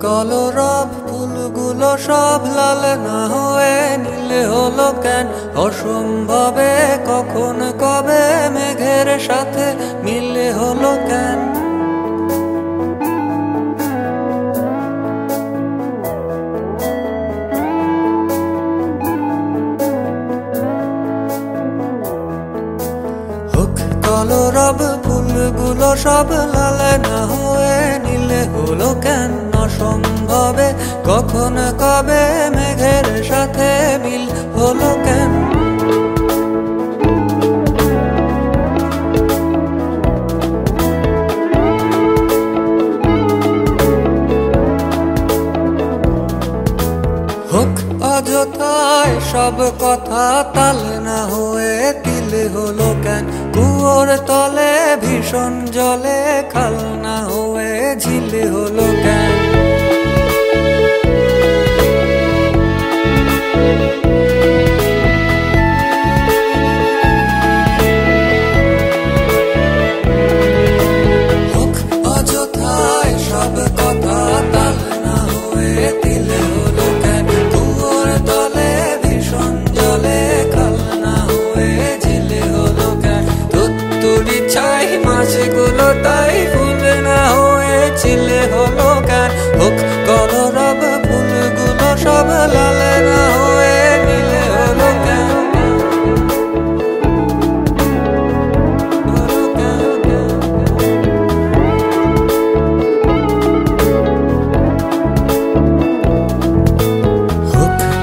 কলরব ফুলগুলো সব লাল না হয়ে নীলে হলো কেন? অসম্ভবে কখন কবে মেঘের সাথে মিলে হলো কেন? কলরব ফুলগুলো সব লাল না হয়ে নীলে হলো কেন? অসম্ভবে কখন কবে মেঘের সাথে মিল হলো কেন? হোক অযথায় সব কথা তাল না হয়ে তিলে হলো কেন? কুয়োর তলে ভীষণ জলে খাল না হয়ে ঝিলে হলো কেন? হোক অযথায় সব কথা তাল না হয়ে তিলে হলো কেন? কুয়োর তলে ভীষণ জলে খাল না হয়ে ঝিলে হলো কেন? তুত্তুরি ছাই মাছগুলো তাই ফুল না হয়ে চিলে হলো কেন? হোক কলরব ফুলগুলো সব লাল না হয়ে নীলে হলো কেন?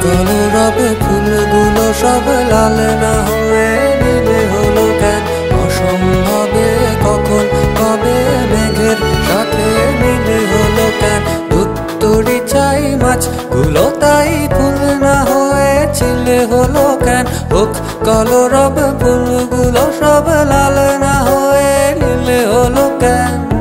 কলরব ফুলগুলো সব লাল না হয়ে নীলে হলো কেন? অসম্ভবে কখন কবে মেঘের সাথে মিলে হলো কেন? তুত্তুরি ছাই মাছগুলো তাই ফুল না হয়ে চিলে হলো কেন? হোক কলরব ফুলগুলো সব লাল না হয়ে নীলে হলো কেন?